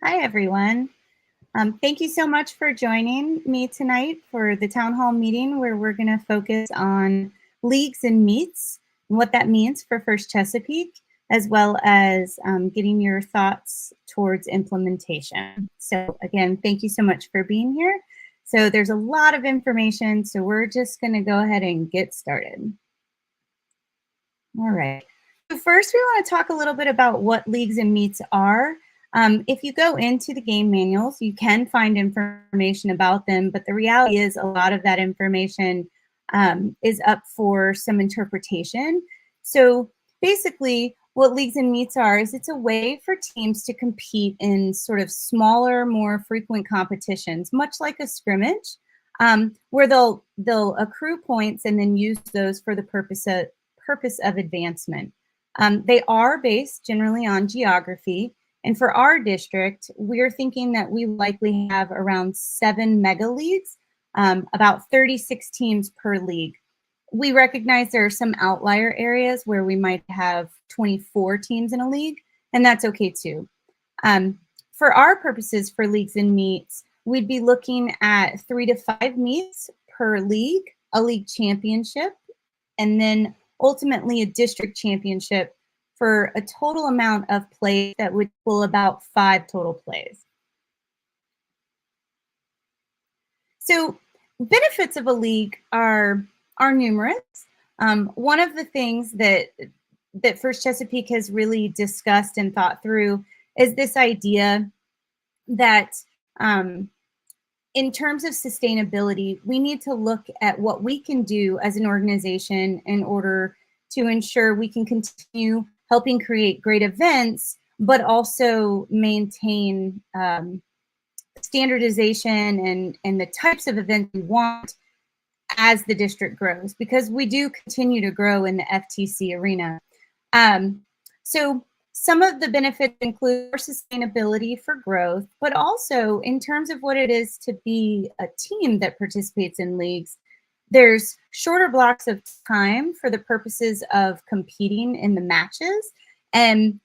Hi, everyone. Thank you so much for joining me tonight for the Town Hall meeting where we're going to focus on leagues and meets and what that means for First Chesapeake, as well as getting your thoughts towards implementation. So again, thank you so much for being here. So there's a lot of information, so we're just going to go ahead and get started. All right. So first, we want to talk a little bit about what leagues and meets are. If you go into the game manuals, you can find information about them, but the reality is a lot of that information is up for some interpretation. So basically, what leagues and meets are is it's a way for teams to compete in sort of smaller, more frequent competitions, much like a scrimmage, where they'll accrue points and then use those for the purpose of advancement. They are based generally on geography. And for our district, we're thinking that we likely have around 7 mega leagues, about 36 teams per league. We recognize there are some outlier areas where we might have 24 teams in a league, and that's okay too. For our purposes for leagues and meets, we'd be looking at 3 to 5 meets per league, a league championship, and then ultimately a district championship for a total amount of plays that would equal about 5 total plays. So benefits of a league are numerous. One of the things that First Chesapeake has really discussed and thought through is this idea that in terms of sustainability, we need to look at what we can do as an organization in order to ensure we can continue helping create great events, but also maintain standardization and the types of events we want as the district grows, because we do continue to grow in the FTC arena. So some of the benefits include sustainability for growth, but also in terms of what it is to be a team that participates in leagues, there's shorter blocks of time for the purposes of competing in the matches. And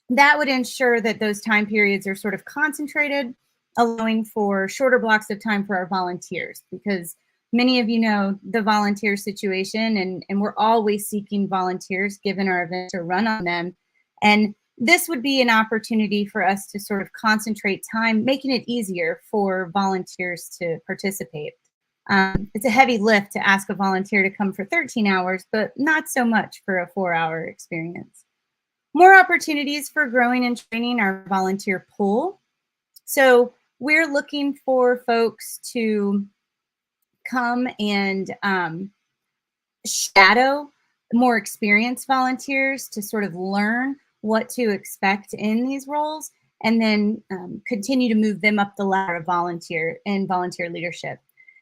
that would ensure that those time periods are sort of concentrated, allowing for shorter blocks of time for our volunteers, because many of you know the volunteer situation, and we're always seeking volunteers given our event to run on them. And this would be an opportunity for us to sort of concentrate time, making it easier for volunteers to participate. It's a heavy lift to ask a volunteer to come for 13 hours, but not so much for a 4-hour experience. More opportunities for growing and training our volunteer pool. So we're looking for folks to come and shadow more experienced volunteers to sort of learn what to expect in these roles, and then continue to move them up the ladder of volunteer leadership.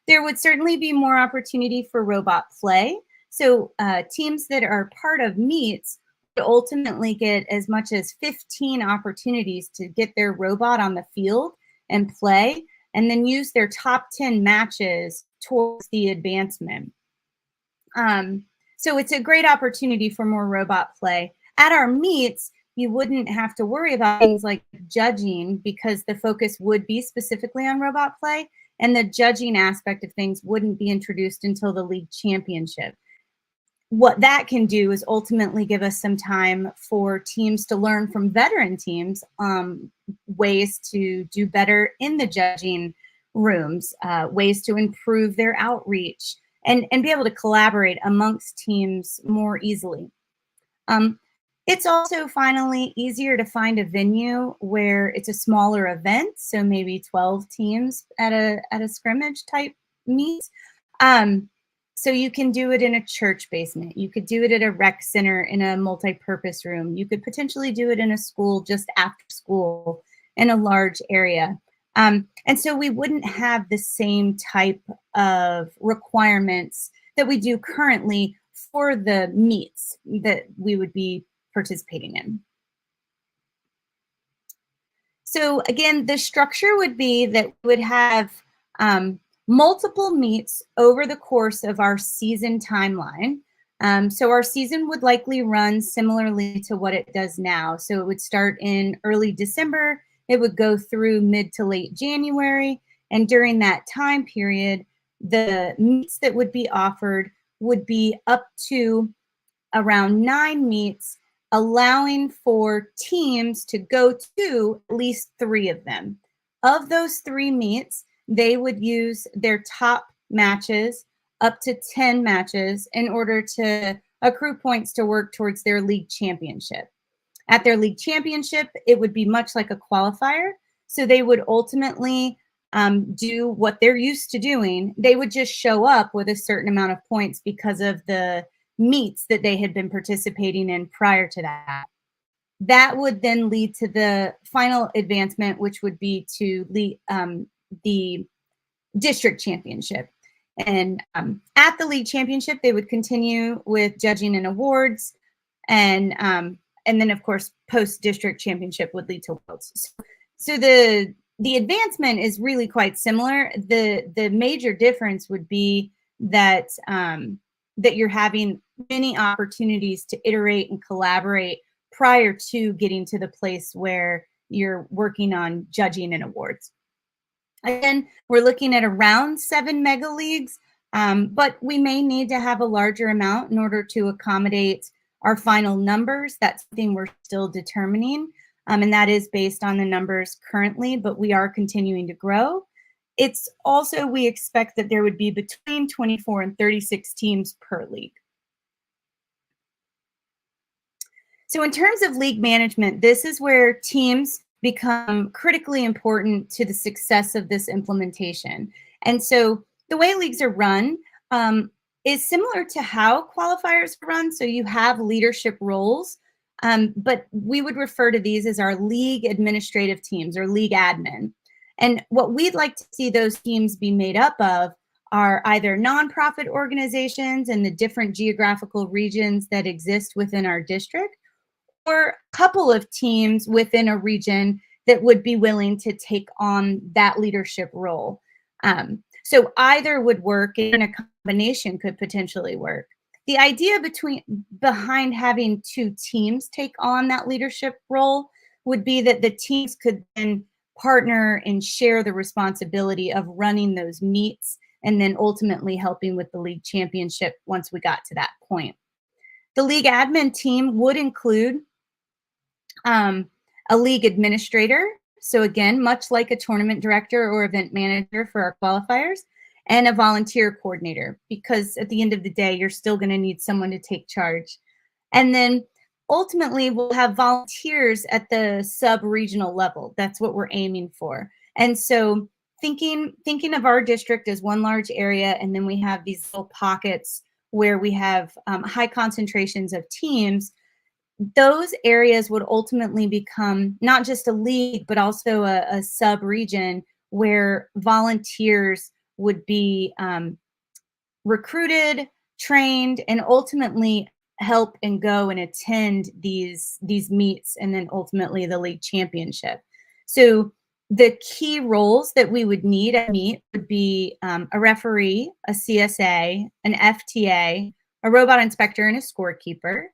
There would certainly be more opportunity for robot play. So teams that are part of meets would ultimately get as much as 15 opportunities to get their robot on the field and play, and then use their top 10 matches towards the advancement. So it's a great opportunity for more robot play. At our meets, you wouldn't have to worry about things like judging, because the focus would be specifically on robot play, and the judging aspect of things wouldn't be introduced until the league championship. What that can do is ultimately give us some time for teams to learn from veteran teams ways to do better in the judging rooms, ways to improve their outreach, and be able to collaborate amongst teams more easily. It's also finally easier to find a venue where it's a smaller event, so maybe 12 teams at a scrimmage type meet. So you can do it in a church basement. You could do it at a rec center in a multi-purpose room. You could potentially do it in a school just after school in a large area. And so we wouldn't have the same type of requirements that we do currently for the meets that we would be participating in. So again, the structure would be that we would have multiple meets over the course of our season timeline. So our season would likely run similarly to what it does now. So it would start in early December It would go through mid to late January. And during that time period, the meets that would be offered would be up to around 9 meets, allowing for teams to go to at least 3 of them. Of those 3 meets, they would use their top matches up to 10 matches in order to accrue points to work towards their league championship. At their league championship, it would be much like a qualifier. So they would ultimately do what they're used to doing. They would just show up with a certain amount of points because of the meets that they had been participating in prior to that. That would then lead to the final advancement, which would be to the district championship. And at the league championship, they would continue with judging and awards, and then of course post-district championship would lead to worlds. So the advancement is really quite similar. The major difference would be that that you're having many opportunities to iterate and collaborate prior to getting to the place where you're working on judging and awards. Again, we're looking at around 7 mega leagues, but we may need to have a larger amount in order to accommodate our final numbers. That's something we're still determining, and that is based on the numbers currently, but we are continuing to grow. It's also, we expect that there would be between 24 and 36 teams per league. So in terms of league management, this is where teams become critically important to the success of this implementation. And so the way leagues are run is similar to how qualifiers are run. So you have leadership roles, but we would refer to these as our league administrative teams or league admin. And what we'd like to see those teams be made up of are either nonprofit organizations in the different geographical regions that exist within our district, or a couple of teams within a region that would be willing to take on that leadership role. So either would work, and a combination could potentially work. The idea behind having 2 teams take on that leadership role would be that the teams could then partner and share the responsibility of running those meets and then ultimately helping with the league championship once we got to that point. The league admin team would include a league administrator. So again, much like a tournament director or event manager for our qualifiers, and a volunteer coordinator, because at the end of the day, you're still going to need someone to take charge. And then ultimately, we'll have volunteers at the sub-regional level. That's what we're aiming for. And so thinking of our district as one large area, and then we have these little pockets where we have high concentrations of teams, those areas would ultimately become not just a league, but also a sub-region where volunteers would be recruited, trained, and ultimately help and go and attend these meets, and then ultimately the league championship. So the key roles that we would need at meet would be a referee, a CSA, an FTA, a robot inspector, and a scorekeeper.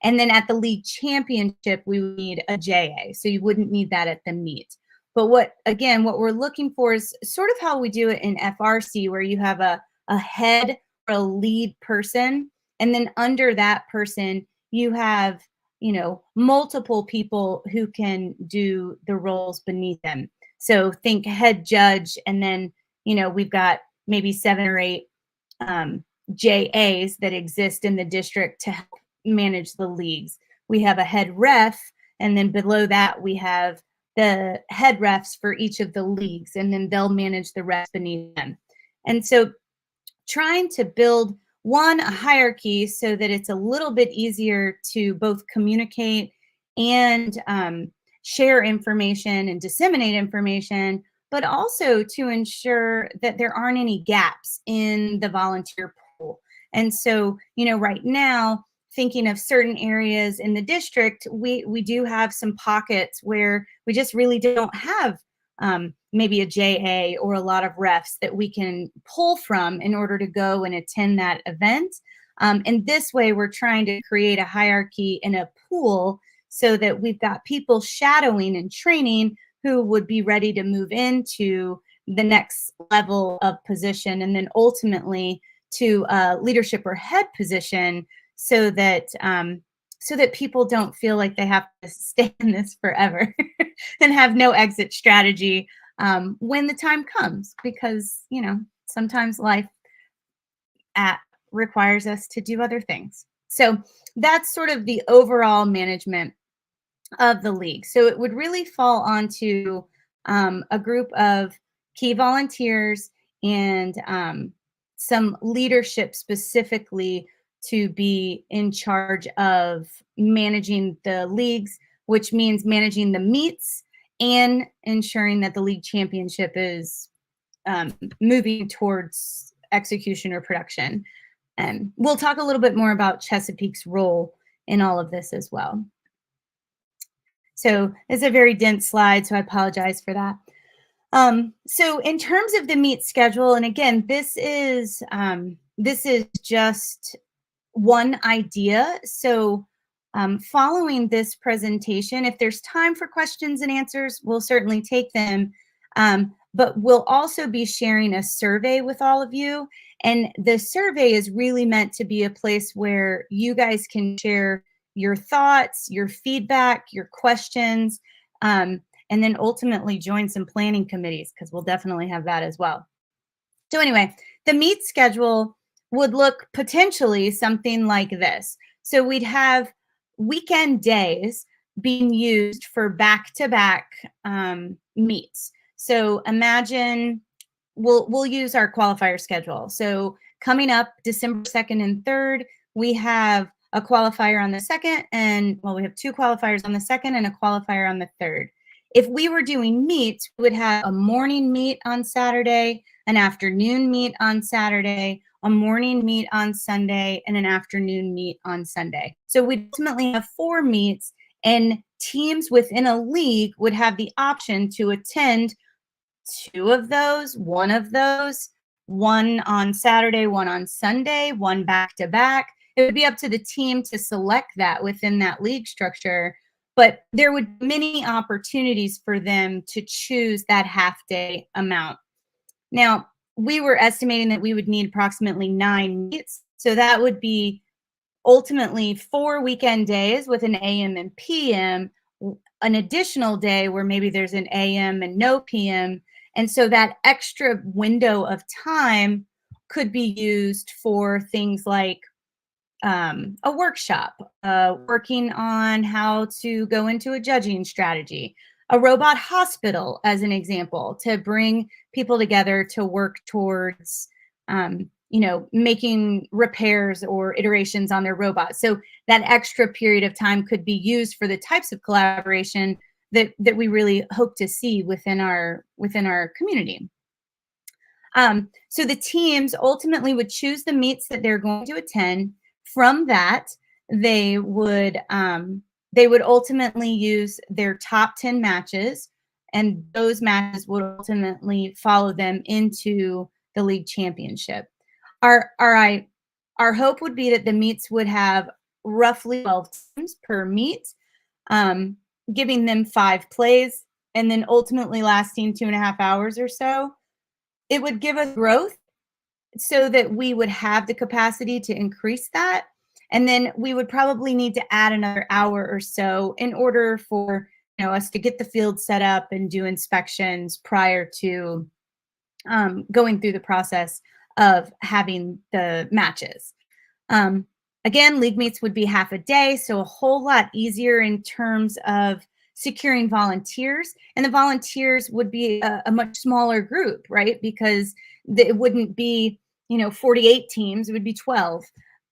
And then at the league championship, we would need a JA. So you wouldn't need that at the meet. But what we're looking for is sort of how we do it in FRC, where you have a head or a lead person. And then under that person, you have, multiple people who can do the roles beneath them. So think head judge, and then, we've got maybe 7 or 8 JAs that exist in the district to help manage the leagues. We have a head ref, and then below that we have the head refs for each of the leagues, and then they'll manage the refs beneath them. And so trying to build a hierarchy so that it's a little bit easier to both communicate and share information and disseminate information, but also to ensure that there aren't any gaps in the volunteer pool. And so, right now, thinking of certain areas in the district, we do have some pockets where we just really don't have maybe a JA or a lot of refs that we can pull from in order to go and attend that event. And this way, we're trying to create a hierarchy in a pool so that we've got people shadowing and training who would be ready to move into the next level of position, and then ultimately to a leadership or head position, so that people don't feel like they have to stay in this forever and have no exit strategy when the time comes, because sometimes life requires us to do other things. So that's sort of the overall management of the league. So it would really fall onto a group of key volunteers and some leadership specifically to be in charge of managing the leagues, which means managing the meets and ensuring that the league championship is moving towards execution or production. And we'll talk a little bit more about Chesapeake's role in all of this as well. So it's a very dense slide, so I apologize for that. So in terms of the meet schedule, and again, this is just one idea. So following this presentation, if there's time for questions and answers, we'll certainly take them. But we'll also be sharing a survey with all of you. And the survey is really meant to be a place where you guys can share your thoughts, your feedback, your questions, and then ultimately join some planning committees, because we'll definitely have that as well. So anyway, the meet schedule would look potentially something like this. So we'd have weekend days being used for back-to-back meets. So imagine we'll use our qualifier schedule. So coming up December 2nd and 3rd, we have a qualifier on the 2nd, and we have 2 qualifiers on the 2nd and a qualifier on the 3rd. If we were doing meets, we would have a morning meet on Saturday, an afternoon meet on Saturday, a morning meet on Sunday, and an afternoon meet on Sunday. So we ultimately have 4 meets, and teams within a league would have the option to attend 2 of those, 1 of those, 1 on Saturday, 1 on Sunday, 1 back-to-back. It would be up to the team to select that within that league structure, but there would be many opportunities for them to choose that half-day amount. Now, we were estimating that we would need approximately 9 meets, so that would be ultimately 4 weekend days with an AM and PM, an additional day where maybe there's an AM and no PM. And so that extra window of time could be used for things like a workshop, working on how to go into a judging strategy, a robot hospital, as an example, to bring people together to work towards making repairs or iterations on their robots. So that extra period of time could be used for the types of collaboration that we really hope to see within our community. So the teams ultimately would choose the meets that they're going to attend. From that, they would ultimately use their top 10 matches, and those matches would ultimately follow them into the league championship. Our hope would be that the meets would have roughly 12 teams per meet, giving them 5 plays, and then ultimately lasting 2.5 hours or so. It would give us growth so that we would have the capacity to increase that. And then we would probably need to add another hour or so in order for us to get the field set up and do inspections prior to going through the process of having the matches. Again, league meets would be half a day, so a whole lot easier in terms of securing volunteers. And the volunteers would be a much smaller group, right? Because it wouldn't be 48 teams, it would be 12.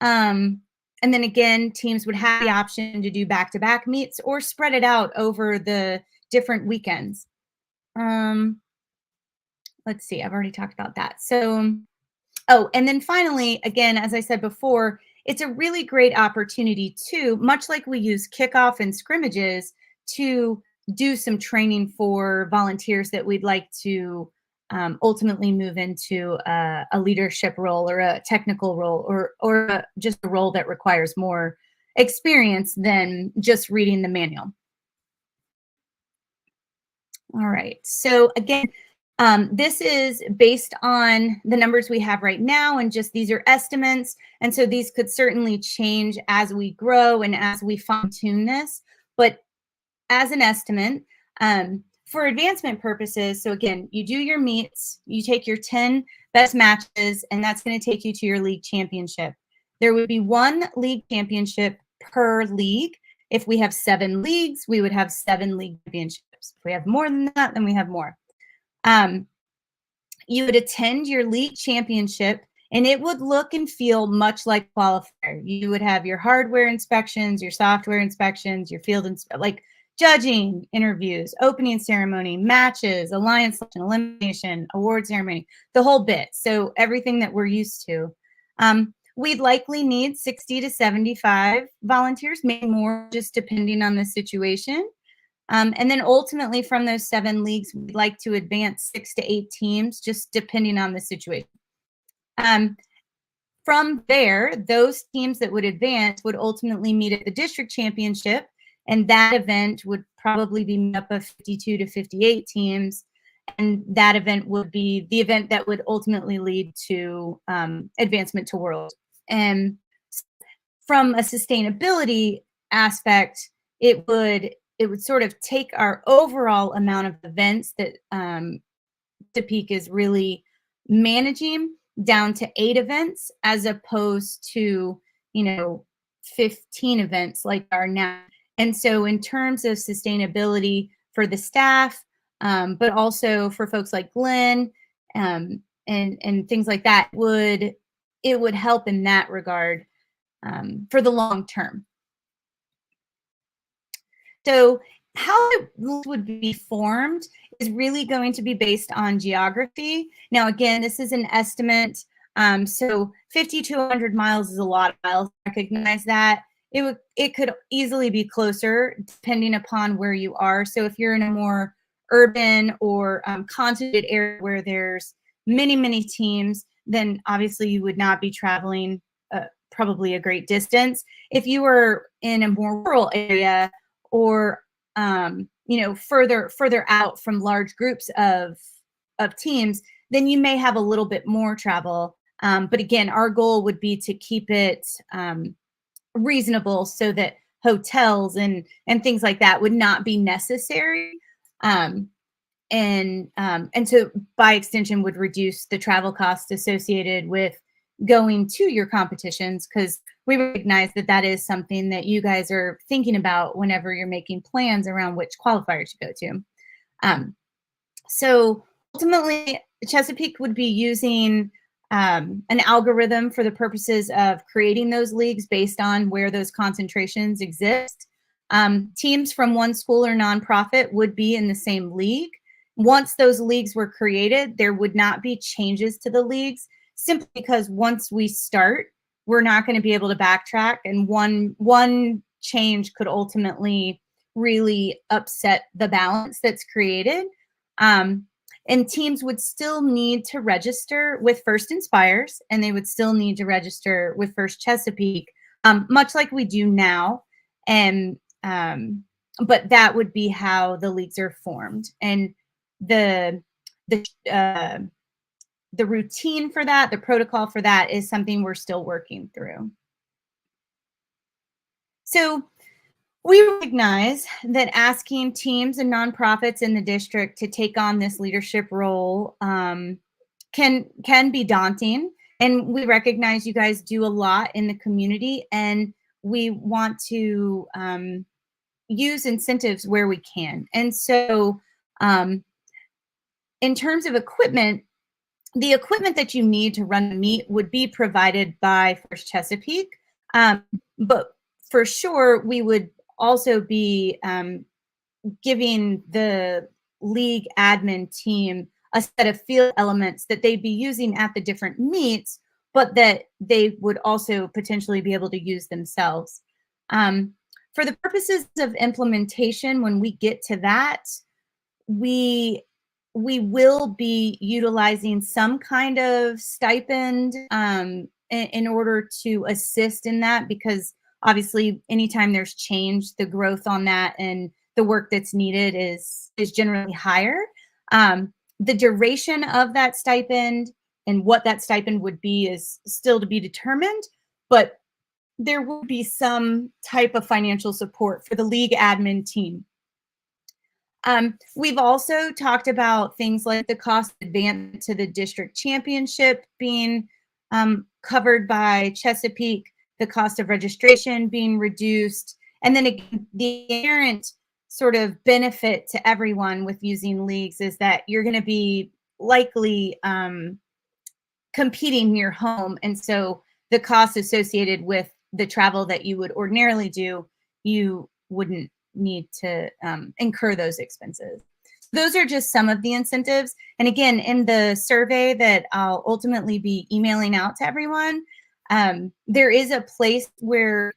And then again, teams would have the option to do back-to-back meets or spread it out over the different weekends. Let's see, I've already talked about that. So, and then finally, again, as I said before, it's a really great opportunity too, much like we use kickoff and scrimmages, to do some training for volunteers that we'd like to ultimately move into a leadership role or a technical role or just a role that requires more experience than just reading the manual. All right. So again, this is based on the numbers we have right now, and just these are estimates. And so these could certainly change as we grow and as we fine tune this. But as an estimate, for advancement purposes, so again, you do your meets, you take your 10 best matches, and that's going to take you to your league championship. There would be one league championship per league. If we have 7 leagues, we would have 7 league championships. If we have more than that, then we have more. You would attend your league championship, and it would look and feel much like qualifier. You would have your hardware inspections, your software inspections, your field like judging, interviews, opening ceremony, matches, alliance selection, elimination, award ceremony, the whole bit. So everything that we're used to. We'd likely need 60 to 75 volunteers, maybe more, just depending on the situation. And then ultimately from those 7 leagues, we'd like to advance 6 to 8 teams, just depending on the situation. From there, those teams that would advance would ultimately meet at the district championship, and that event would probably be made up of 52 to 58 teams. And that event would be the event that would ultimately lead to advancement to World. And from a sustainability aspect, it would sort of take our overall amount of events that Chesapeake is really managing down to 8 events, as opposed to 15 events like are now. And so in terms of sustainability for the staff, but also for folks like Glenn and things like that, it would help in that regard for the long term. So how it would be formed is really going to be based on geography. Now, again, this is an estimate. So 50 to 100 miles is a lot of miles. Recognize that. It could easily be closer depending upon where you are. So if you're in a more urban or concentrated area where there's many, many teams, then obviously you would not be traveling probably a great distance. If you were in a more rural area, or further out from large groups of teams, then you may have a little bit more travel. But again, our goal would be to keep it reasonable so that hotels and things like that would not be necessary. And so by extension would reduce the travel costs associated with going to your competitions, because we recognize that that is something that you guys are thinking about whenever you're making plans around which qualifier to go to. So ultimately, Chesapeake would be using an algorithm for the purposes of creating those leagues based on where those concentrations exist. Teams from one school or nonprofit would be in the same league. Once those leagues were created, there would not be changes to the leagues, simply because once we start, we're not going to be able to backtrack, and one change could ultimately really upset the balance that's created. And teams would still need to register with First Inspires, and they would still need to register with First Chesapeake, much like we do now. And but that would be how the leagues are formed, and the routine for that, the protocol for that, is something we're still working through. So we recognize that asking teams and nonprofits in the district to take on this leadership role can be daunting. And we recognize you guys do a lot in the community, and we want to use incentives where we can. And so in terms of equipment, the equipment that you need to run the meet would be provided by First Chesapeake. But for sure, we would also be giving the league admin team a set of field elements that they'd be using at the different meets, but that they would also potentially be able to use themselves. For the purposes of implementation, when we get to that, we will be utilizing some kind of stipend in order to assist in that, because obviously anytime there's change, the growth on that and the work that's needed is generally higher. The duration of that stipend and what that stipend would be is still to be determined, but there will be some type of financial support for the league admin team. We've also talked about things like the cost advance to the district championship being covered by Chesapeake, the cost of registration being reduced, and then again, the inherent sort of benefit to everyone with using leagues is that you're going to be likely competing near home. And so the costs associated with the travel that you would ordinarily do, you wouldn't need to incur those expenses. Those are just some of the incentives. And again, in the survey that I'll ultimately be emailing out to everyone, there is a place where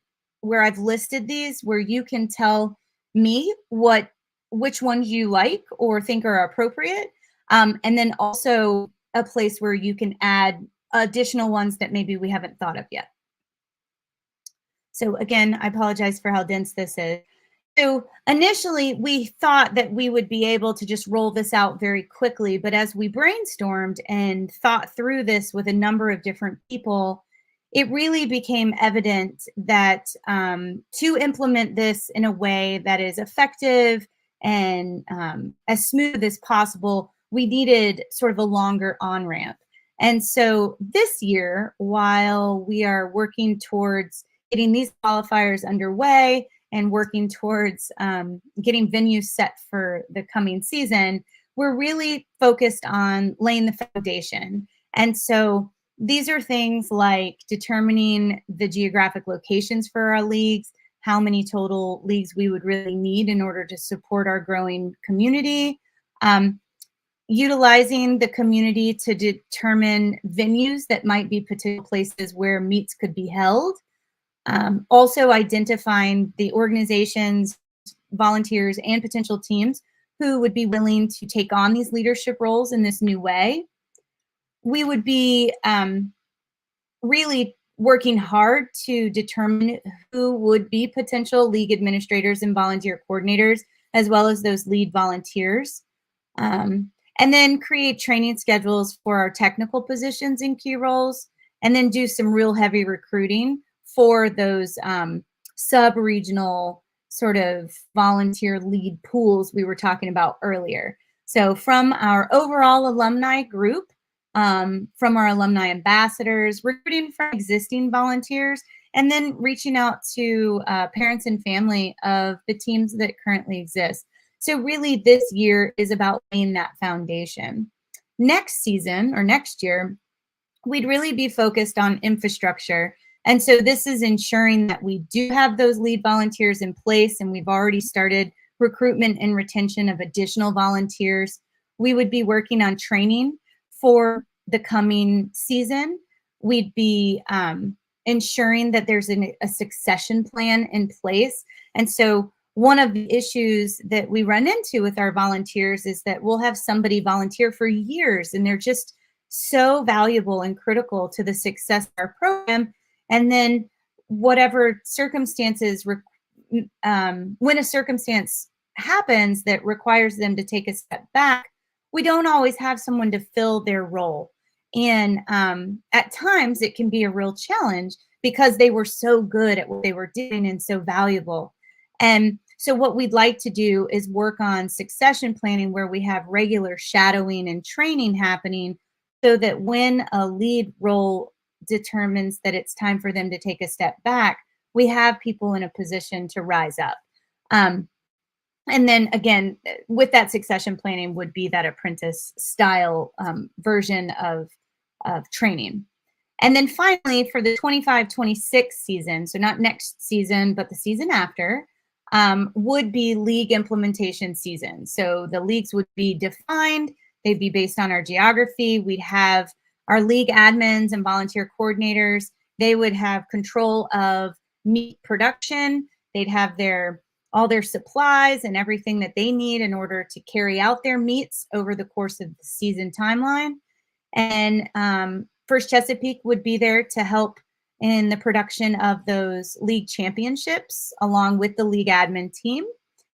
I've listed these where you can tell me which ones you like or think are appropriate. And then also a place where you can add additional ones that maybe we haven't thought of yet. So again, I apologize for how dense this is. So initially, we thought that we would be able to just roll this out very quickly, but as we brainstormed and thought through this with a number of different people, it really became evident that to implement this in a way that is effective and as smooth as possible, we needed sort of a longer on-ramp. And so this year, while we are working towards getting these qualifiers underway and working towards getting venues set for the coming season, we're really focused on laying the foundation. And so these are things like determining the geographic locations for our leagues, how many total leagues we would really need in order to support our growing community, utilizing the community to determine venues that might be potential places where meets could be held. Also identifying the organizations, volunteers, and potential teams who would be willing to take on these leadership roles in this new way. We would be really working hard to determine who would be potential league administrators and volunteer coordinators, as well as those lead volunteers. And then create training schedules for our technical positions in key roles, and then do some real heavy recruiting for those sub-regional sort of volunteer lead pools we were talking about earlier. So from our overall alumni group, from our alumni ambassadors, recruiting from existing volunteers, and then reaching out to parents and family of the teams that currently exist. So really this year is about laying that foundation. Next season or next year, we'd really be focused on infrastructure. And so this is ensuring that we do have those lead volunteers in place, and we've already started recruitment and retention of additional volunteers. We would be working on training for the coming season. We'd be ensuring that there's a succession plan in place. And so one of the issues that we run into with our volunteers is that we'll have somebody volunteer for years, and they're just so valuable and critical to the success of our program. And then whatever circumstances, when a circumstance happens that requires them to take a step back, we don't always have someone to fill their role. And at times it can be a real challenge because they were so good at what they were doing and so valuable. And so what we'd like to do is work on succession planning where we have regular shadowing and training happening so that when a lead role determines that it's time for them to take a step back, we have people in a position to rise up. And then again, with that succession planning would be that apprentice style version of training. And then finally, for the 25-26 season, so not next season, but the season after, would be league implementation season. So the leagues would be defined. They'd be based on our geography. We'd have our league admins and volunteer coordinators. They would have control of meet production. They'd have all their supplies and everything that they need in order to carry out their meets over the course of the season timeline. And First Chesapeake would be there to help in the production of those league championships along with the league admin team.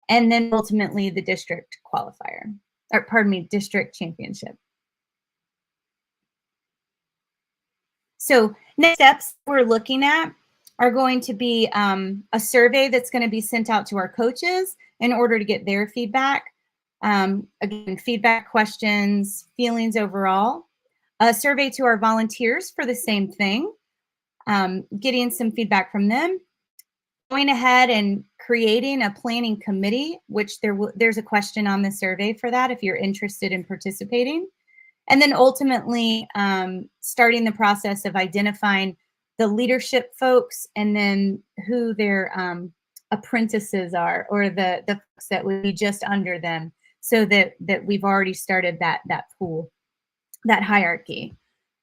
and then ultimately the district qualifier, or pardon me, district championship. So next steps we're looking at are going to be a survey that's going to be sent out to our coaches in order to get their feedback. Again, feedback questions, feelings overall. A survey to our volunteers for the same thing, getting some feedback from them. Going ahead and creating a planning committee, which there's a question on the survey for that if you're interested in participating. And then ultimately starting the process of identifying the leadership folks and then who their apprentices are, or the folks that would be just under them, so that we've already started that pool, that hierarchy.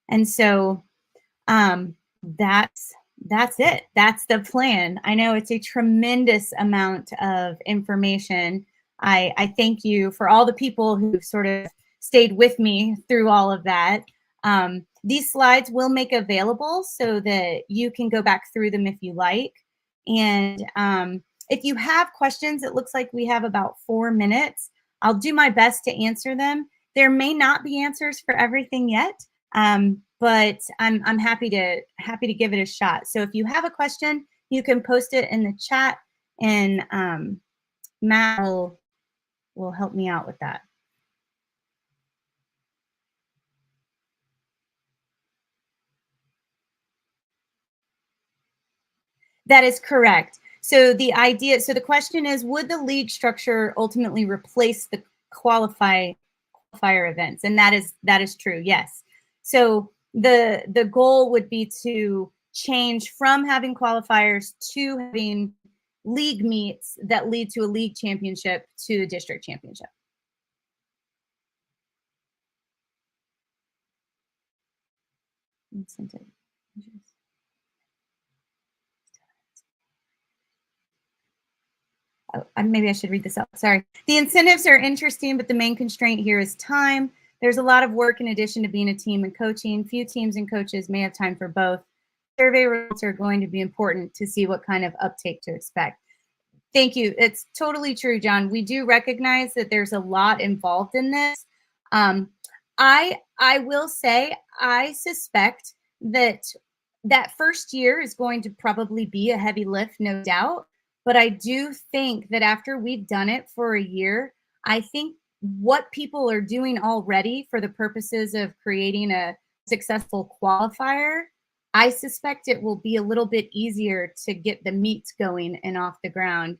And so that's it. That's the plan. I know it's a tremendous amount of information. I thank you for all the people who sort of stayed with me through all of that. These slides will make available so that you can go back through them if you like. And if you have questions, it looks like we have about 4 minutes. I'll do my best to answer them. There may not be answers for everything yet, but I'm happy to give it a shot. So if you have a question, you can post it in the chat, and Matt will help me out with that. That is correct. So the question is, would the league structure ultimately replace the qualifier events? And that is true, yes. So the goal would be to change from having qualifiers to having league meets that lead to a league championship to a district championship. Incentive. Oh, maybe I should read this out. Sorry. The incentives are interesting, but the main constraint here is time. There's a lot of work in addition to being a team and coaching. Few teams and coaches may have time for both. Survey results are going to be important to see what kind of uptake to expect. Thank you. It's totally true, John. We do recognize that there's a lot involved in this. I will say, I suspect that first year is going to probably be a heavy lift, no doubt. But I do think that after we've done it for a year, I think what people are doing already for the purposes of creating a successful qualifier, I suspect it will be a little bit easier to get the meets going and off the ground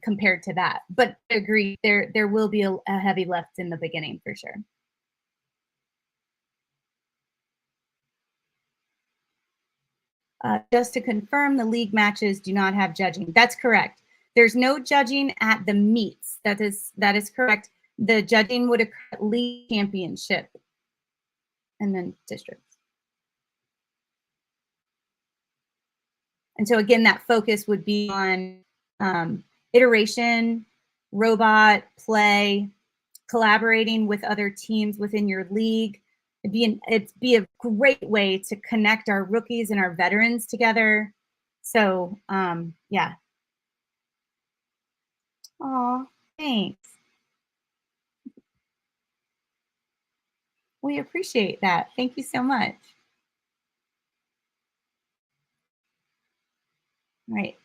compared to that. But I agree, there will be a heavy lift in the beginning for sure. Just to confirm, the league matches do not have judging. That's correct. There's no judging at the meets. That is correct. The judging would occur at league championship and then districts. And so again, that focus would be on iteration, robot, play, collaborating with other teams within your league. It'd be a great way to connect our rookies and our veterans together. So yeah. Aw, thanks. We appreciate that. Thank you so much. All right.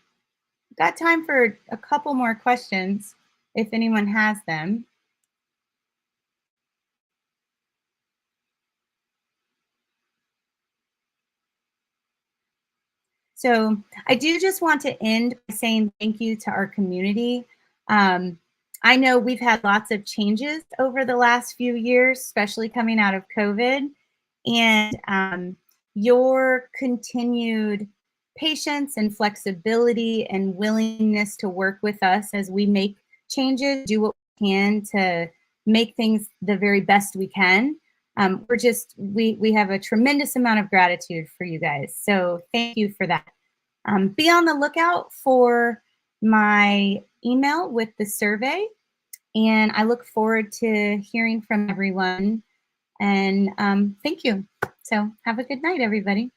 Got time for a couple more questions if anyone has them. So I do just want to end by saying thank you to our community. I know we've had lots of changes over the last few years, especially coming out of COVID, and your continued patience and flexibility and willingness to work with us as we make changes, do what we can to make things the very best we can. We have a tremendous amount of gratitude for you guys. So thank you for that. Be on the lookout for my email with the survey, and I look forward to hearing from everyone. And thank you. So have a good night, everybody.